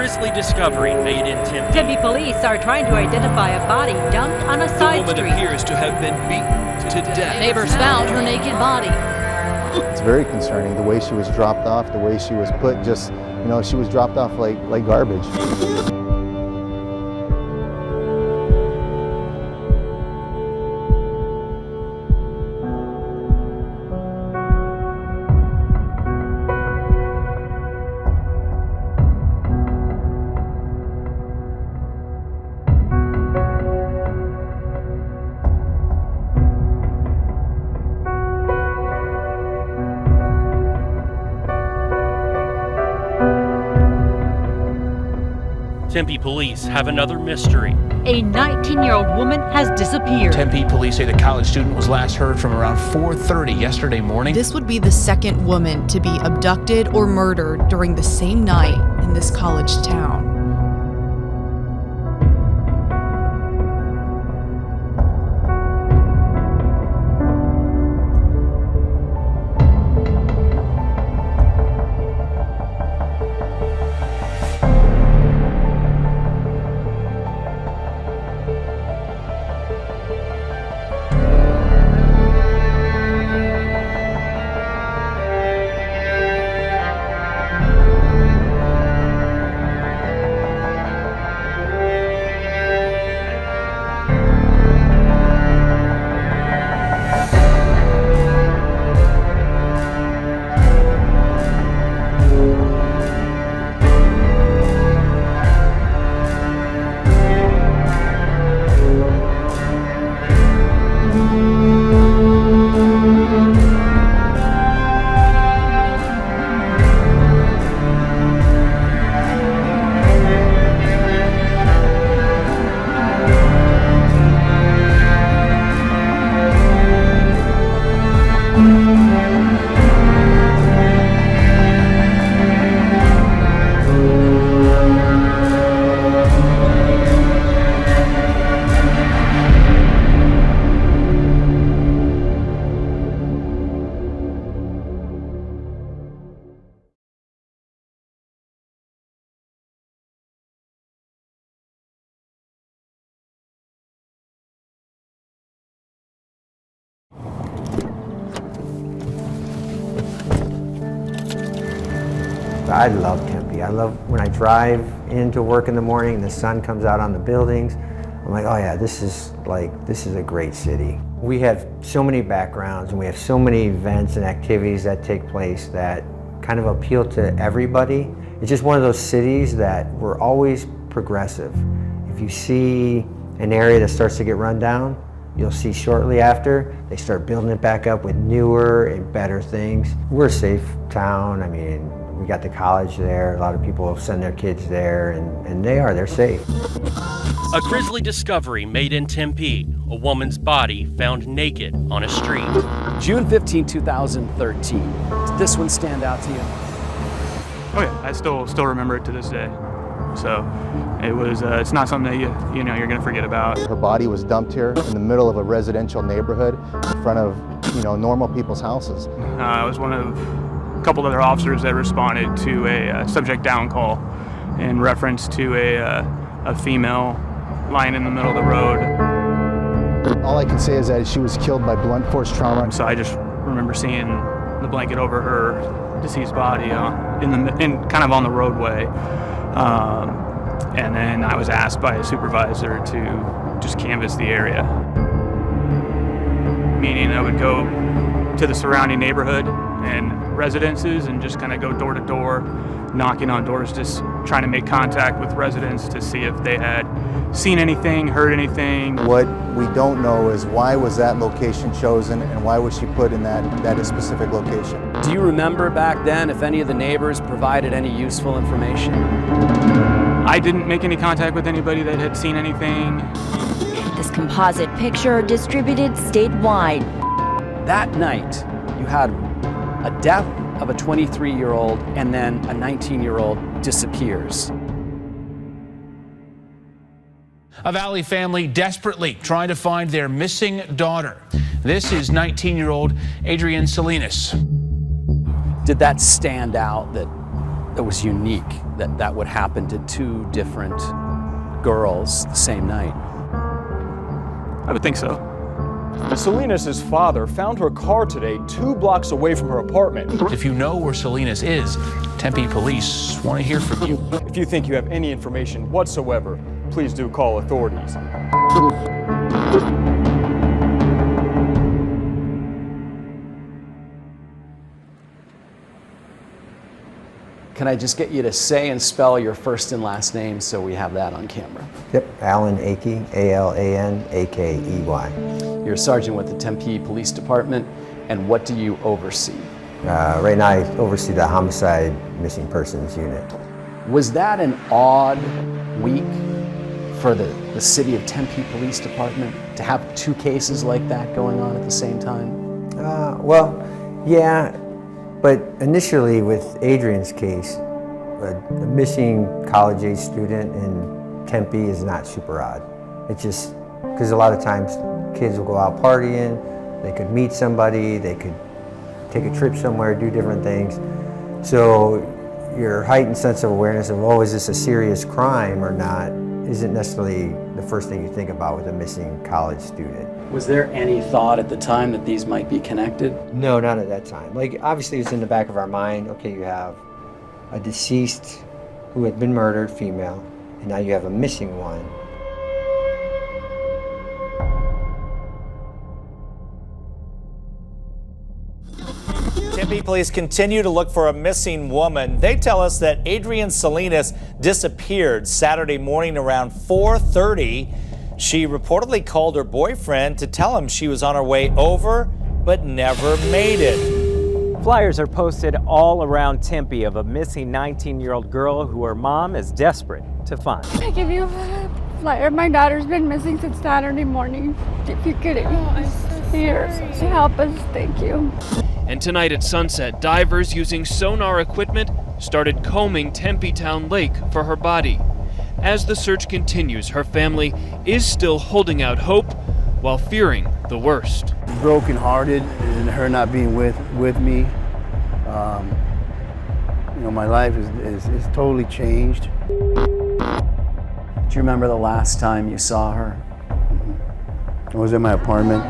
grisly discovery made in Tempe. Tempe police are trying to identify a body dumped on a side The street. woman appears to have been beaten to death. Neighbors found her naked body. It's very concerning, the way she was dropped off, the way she was put, just, she was dropped off like garbage. Tempe police have another mystery. A 19-year-old woman has disappeared. Tempe police say the college student was last heard from around 4:30 yesterday morning. This would be the second woman to be abducted or murdered during the same night in this college town. I love Tempe. I love when I drive into work in the morning and the sun comes out on the buildings. I'm like, oh yeah, this is a great city. We have so many backgrounds and we have so many events and activities that take place that kind of appeal to everybody. It's just one of those cities that we're always progressive. If you see an area that starts to get run down, you'll see shortly after, they start building it back up with newer and better things. We're a safe town. I mean, we got the college there. A lot of people send their kids there, and they're safe. A grisly discovery made in Tempe. A woman's body found naked on a street. June 15, 2013. Did this one stand out to you? Oh yeah, I still remember it to this day. So it was. It's not something that you're going to forget about. Her body was dumped here in the middle of a residential neighborhood, in front of normal people's houses. I was one of a couple other officers that responded to a subject down call in reference to a female lying in the middle of the road. All I can say is that she was killed by blunt force trauma. So I just remember seeing the blanket over her deceased body in kind of on the roadway. And then I was asked by a supervisor to just canvass the area. Meaning I would go to the surrounding neighborhood and residences and just kind of go door to door, knocking on doors, just trying to make contact with residents to see if they had seen anything, heard anything. What we don't know is why was that location chosen and why was she put in that specific location. Do you remember back then if any of the neighbors provided any useful information? I didn't make any contact with anybody that had seen anything. This composite picture distributed statewide. That night, you had a death of a 23-year-old and then a 19-year-old disappears. A Valley family desperately trying to find their missing daughter. This is 19-year-old Adrienne Salinas. Did that stand out that that was unique, that that would happen to two different girls the same night? I would think so. Salinas' father found her car today 2 blocks away from her apartment. If you know where Salinas is, Tempe police want to hear from you. If you think you have any information whatsoever, please do call authorities. Can I just get you to say and spell your first and last name so we have that on camera? Yep, Alan Akey, A-L-A-N-A-K-E-Y. You're a sergeant with the Tempe Police Department, and what do you oversee? Right now I oversee the Homicide Missing Persons Unit. Was that an odd week for the city of Tempe Police Department to have 2 cases like that going on at the same time? Well, yeah, but initially with Adrian's case, a missing college-age student in Tempe is not super odd. It's just because a lot of times kids will go out partying, they could meet somebody, they could take a trip somewhere, do different things. So your heightened sense of awareness of, oh, is this a serious crime or not, isn't necessarily the first thing you think about with a missing college student. Was there any thought at the time that these might be connected? No, not at that time. Like, obviously it's in the back of our mind, okay, you have a deceased who had been murdered, female, and now you have a missing one. Tempe police continue to look for a missing woman. They tell us that Adrienne Salinas disappeared Saturday morning around 4:30. She reportedly called her boyfriend to tell him she was on her way over, but never made it. Flyers are posted all around Tempe of a missing 19-year-old girl who her mom is desperate to find. I give you a flyer. My daughter's been missing since Saturday morning. If you could here to help us, thank you. And tonight at sunset, divers using sonar equipment started combing Tempe Town Lake for her body. As the search continues, her family is still holding out hope while fearing the worst. Broken-hearted and her not being with me. You know, my life is totally changed. Do you remember the last time you saw her? I was in my apartment.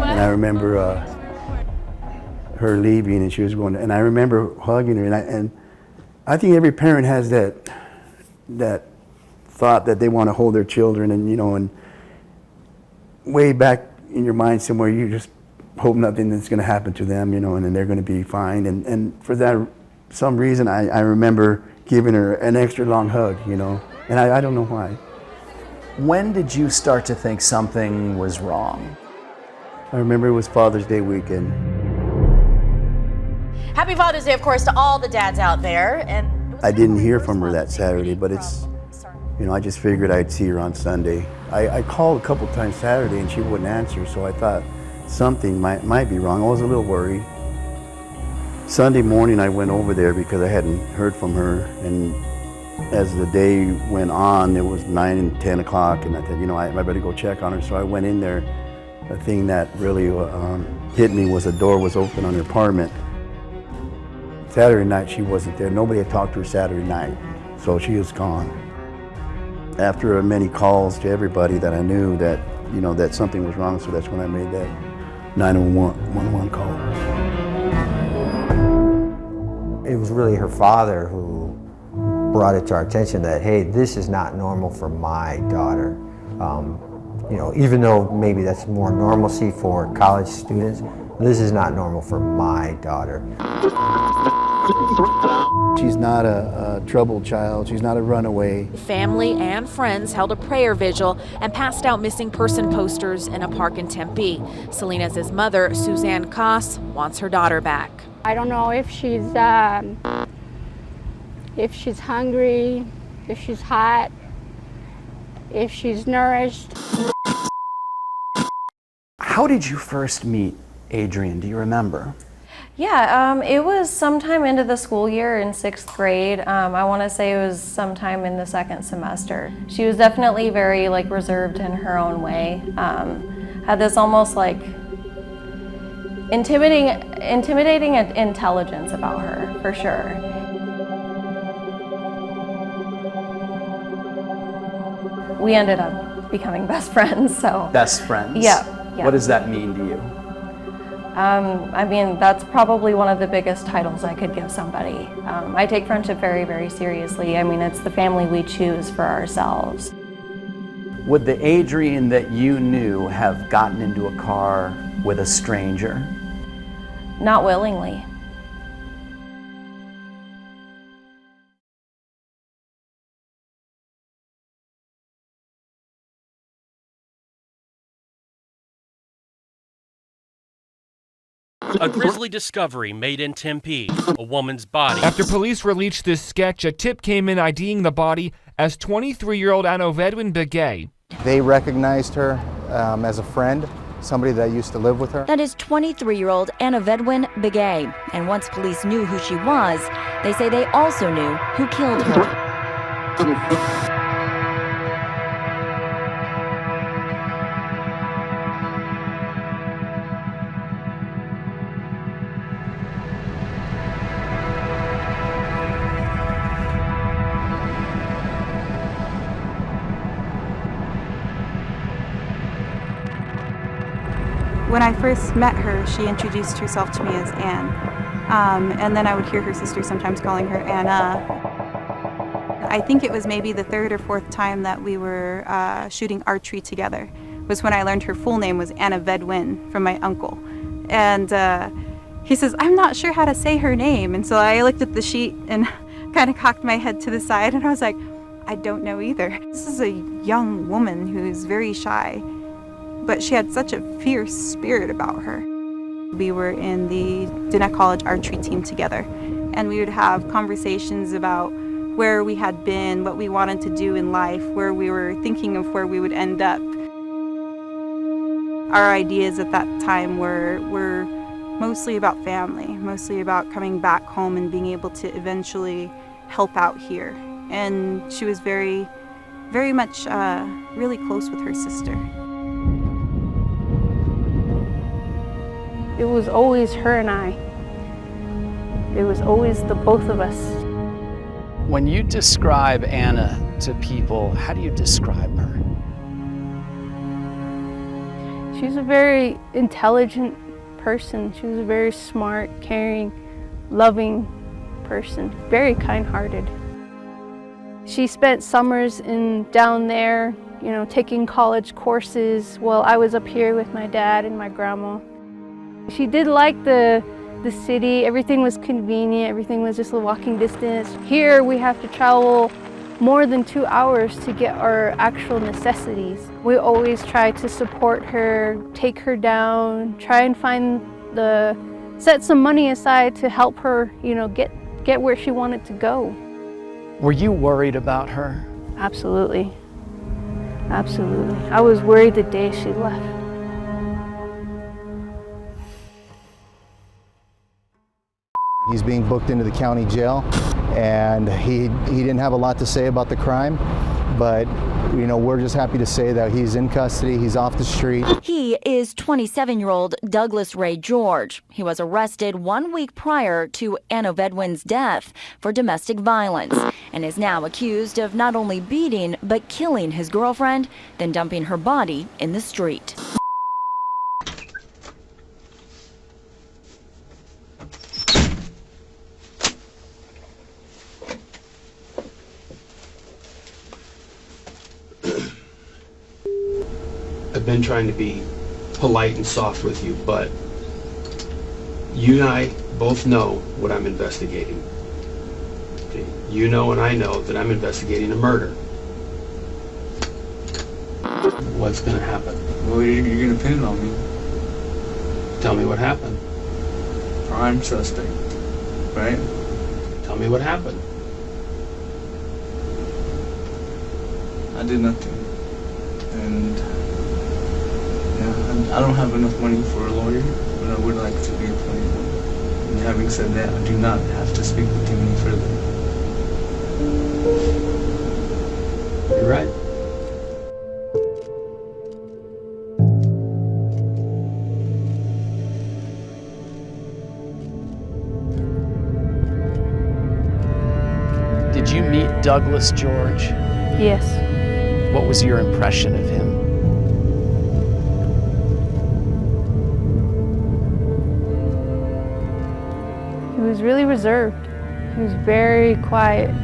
And I remember her leaving, and she was going, and I remember hugging her, and I think every parent has that thought that they want to hold their children, and you know, and way back in your mind somewhere, you just hope nothing that's going to happen to them, you know, and then they're going to be fine, and for that some reason, I remember giving her an extra long hug, you know, and I don't know why. When did you start to think something was wrong? I remember it was Father's Day weekend. Happy Father's Day, of course, to all the dads out there. And I didn't hear from her that Saturday, but it's, you know, I just figured I'd see her on Sunday. I called a couple times Saturday and she wouldn't answer, so I thought something might be wrong. I was a little worried. Sunday morning I went over there because I hadn't heard from her, and as the day went on, it was 9 and 10 o'clock, and I thought, you know, I better go check on her, so I went in there. The thing that really hit me was the door was open on her apartment. Saturday night she wasn't there. Nobody had talked to her Saturday night, so she was gone. After many calls to everybody that I knew that, you know, that something was wrong, so that's when I made that 911 call. It was really her father who brought it to our attention that, hey, this is not normal for my daughter. You know, even though maybe that's more normalcy for college students, this is not normal for my daughter. She's not a troubled child. She's not a runaway. Family and friends held a prayer vigil and passed out missing person posters in a park in Tempe. Salinas' mother, Suzanne Koss, wants her daughter back. I don't know if she's hungry, if she's hot, if she's nourished. How did you first meet Adrian? Do you remember? Yeah, it was sometime into the school year in 6th grade. I want to say it was sometime in the 2nd semester. She was definitely very reserved in her own way. Had this almost Intimidating intelligence about her, for sure. We ended up becoming best friends, so. Best friends? Yeah. What does that mean to you? I mean, that's probably one of the biggest titles I could give somebody. I take friendship very, very seriously. I mean, it's the family we choose for ourselves. Would the Adrian that you knew have gotten into a car with a stranger? Not willingly. A grisly discovery made in Tempe, a woman's body. After police released this sketch, a tip came in IDing the body as 23-year-old Adrienne Begay. They recognized her as a friend, somebody that used to live with her. That is 23-year-old Adrienne Begay. And once police knew who she was, they say they also knew who killed her. When I first met her, she introduced herself to me as Anne. And then I would hear her sister sometimes calling her Anna. I think it was maybe the third or fourth time that we were shooting archery together was when I learned her full name was Anna Vedwin from my uncle. And he says, I'm not sure how to say her name. And so I looked at the sheet and kind of cocked my head to the side and I was like, I don't know either. This is a young woman who's very shy, but she had such a fierce spirit about her. We were in the Dina College archery team together, and we would have conversations about where we had been, what we wanted to do in life, where we were thinking of where we would end up. Our ideas at that time were mostly about family, mostly about coming back home and being able to eventually help out here. And she was very, very much really close with her sister. It was always her and I. It was always the both of us. When you describe Anna to people, how do you describe her? She's a very intelligent person. She was a very smart, caring, loving person, very kind-hearted. She spent summers down there, you know, taking college courses while I was up here with my dad and my grandma. She did like the city. Everything was convenient. Everything was just a walking distance. Here we have to travel more than 2 hours to get our actual necessities. We always try to support her, take her down, try and set some money aside to help her, you know, get where she wanted to go. Were you worried about her? Absolutely. Absolutely. I was worried the day she left. He's being booked into the county jail, and he didn't have a lot to say about the crime, but you know, we're just happy to say that he's in custody, he's off the street. He is 27-year-old Douglas Ray George. He was arrested 1 week prior to Anna Vedwin's death for domestic violence and is now accused of not only beating but killing his girlfriend, then dumping her body in the street. I've been trying to be polite and soft with you, but you and I both know what I'm investigating. Okay? You know and I know that I'm investigating a murder. What's going to happen? Well, you're going to pin it on me. Tell me what happened. Prime suspect, right? Tell me what happened. I did nothing. And I don't have enough money for a lawyer, but I would like to be appointed one. And having said that, I do not have to speak with you any further. You're right. you meet Douglas George? Yes. What was your impression of him? He was really reserved. He was very quiet.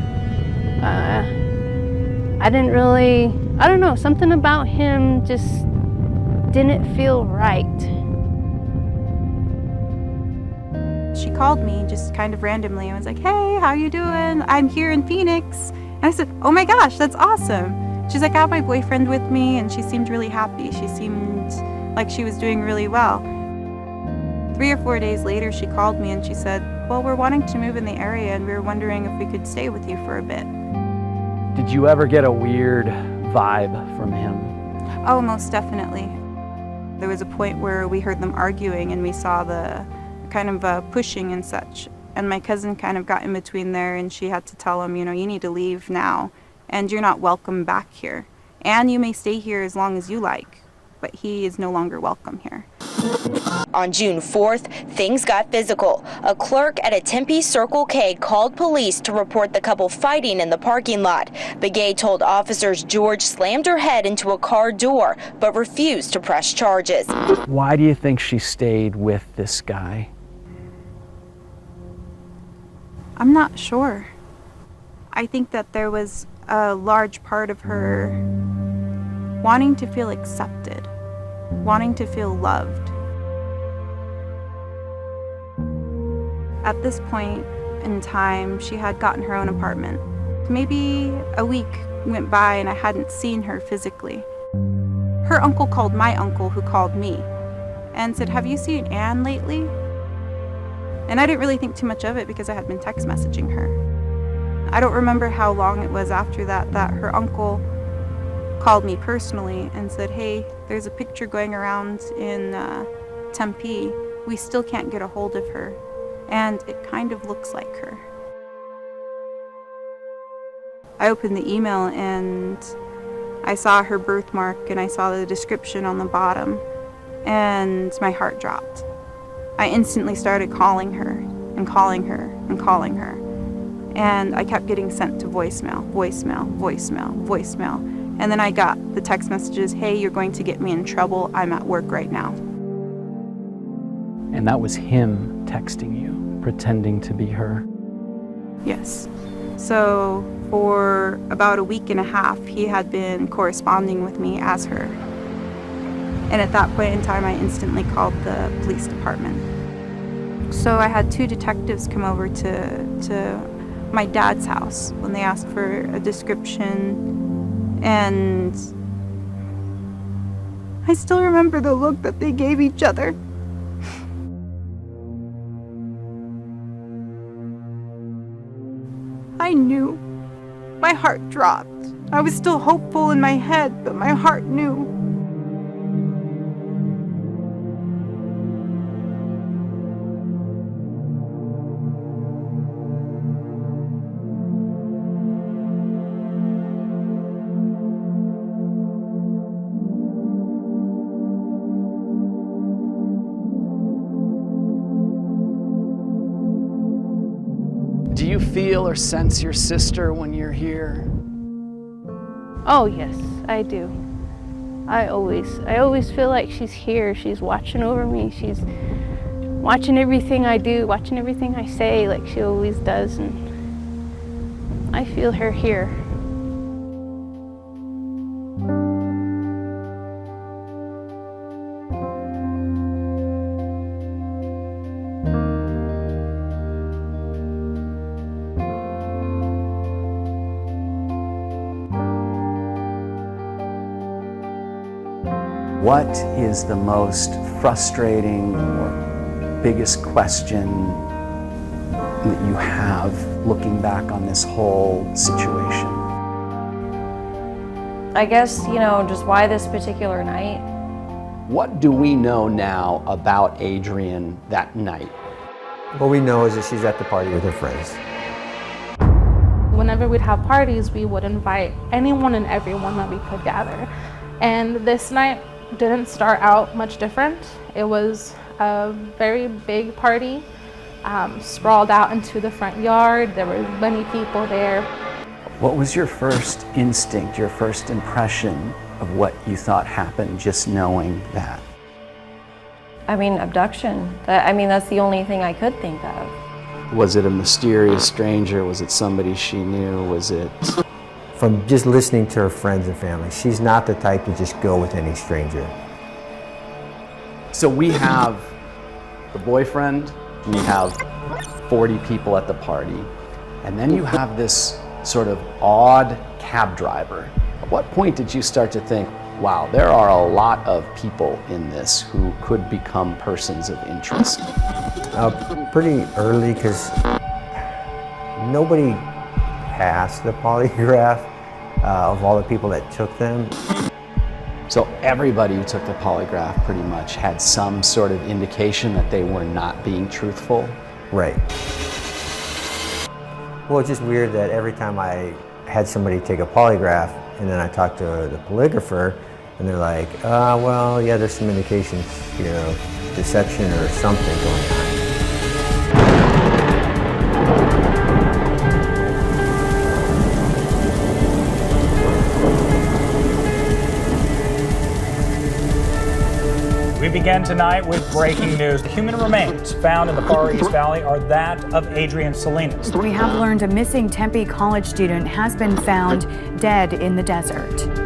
I don't know, something about him just didn't feel right. She called me just kind of randomly and was like, hey, how you doing? I'm here in Phoenix. And I said, oh my gosh, that's awesome. She's like, I have my boyfriend with me, and she seemed really happy. She seemed like she was doing really well. 3 or 4 days later, she called me and she said, well, we're wanting to move in the area and we were wondering if we could stay with you for a bit. Did you ever get a weird vibe from him? Oh, most definitely. There was a point where we heard them arguing and we saw the kind of pushing and such. And my cousin kind of got in between there, and she had to tell him, you know, you need to leave now and you're not welcome back here. And you may stay here as long as you like, but he is no longer welcome here. On June 4th, things got physical. A clerk at a Tempe Circle K called police to report the couple fighting in the parking lot. Begay told officers George slammed her head into a car door, but refused to press charges. Why do you think she stayed with this guy? I'm not sure. I think that there was a large part of her wanting to feel accepted, wanting to feel loved. At this point in time, she had gotten her own apartment. Maybe a week went by and I hadn't seen her physically. Her uncle called my uncle, who called me, and said, have you seen Anne lately? And I didn't really think too much of it because I had been text messaging her. I don't remember how long it was after that her uncle called me personally and said, hey, there's a picture going around in Tempe. We still can't get a hold of her, and it kind of looks like her. I opened the email and I saw her birthmark and I saw the description on the bottom, and my heart dropped. I instantly started calling her and calling her and calling her, and I kept getting sent to voicemail, voicemail, voicemail, voicemail. And then I got the text messages, hey, you're going to get me in trouble. I'm at work right now. And that was him texting you, pretending to be her? Yes. So for about a week and a half, he had been corresponding with me as her. And at that point in time, I instantly called the police department. So I had 2 detectives come over to my dad's house when they asked for a description, and I still remember the look that they gave each other. I knew. My heart dropped. I was still hopeful in my head, but my heart knew. Do you feel or sense your sister when you're here? Oh yes, I do. I always feel like she's here. She's watching over me. She's watching everything I do, watching everything I say, like she always does, and I feel her here. What is the most frustrating or biggest question that you have looking back on this whole situation? I guess, just why this particular night? What do we know now about Adrienne that night? What we know is that she's at the party with her friends. Whenever we'd have parties, we would invite anyone and everyone that we could gather. And this night didn't start out much different. It was a very big party, sprawled out into the front yard. There were many people there. What was your first instinct, your first impression of what you thought happened, just knowing that? I mean, abduction. That's the only thing I could think of. Was it a mysterious stranger? Was it somebody she knew? Was it... From just listening to her friends and family, she's not the type to just go with any stranger. So we have the boyfriend, and we have 40 people at the party, and then you have this sort of odd cab driver. At what point did you start to think, wow, there are a lot of people in this who could become persons of interest? Pretty early, because nobody passed the polygraph of all the people that took them. So everybody who took the polygraph pretty much had some sort of indication that they were not being truthful? Right. Well, it's just weird that every time I had somebody take a polygraph and then I talked to the polygrapher and they're like, well, yeah, there's some indications, of deception or something going on. We begin tonight with breaking news. The human remains found in the Far East Valley are that of Adrienne Salinas. We have learned a missing Tempe college student has been found dead in the desert.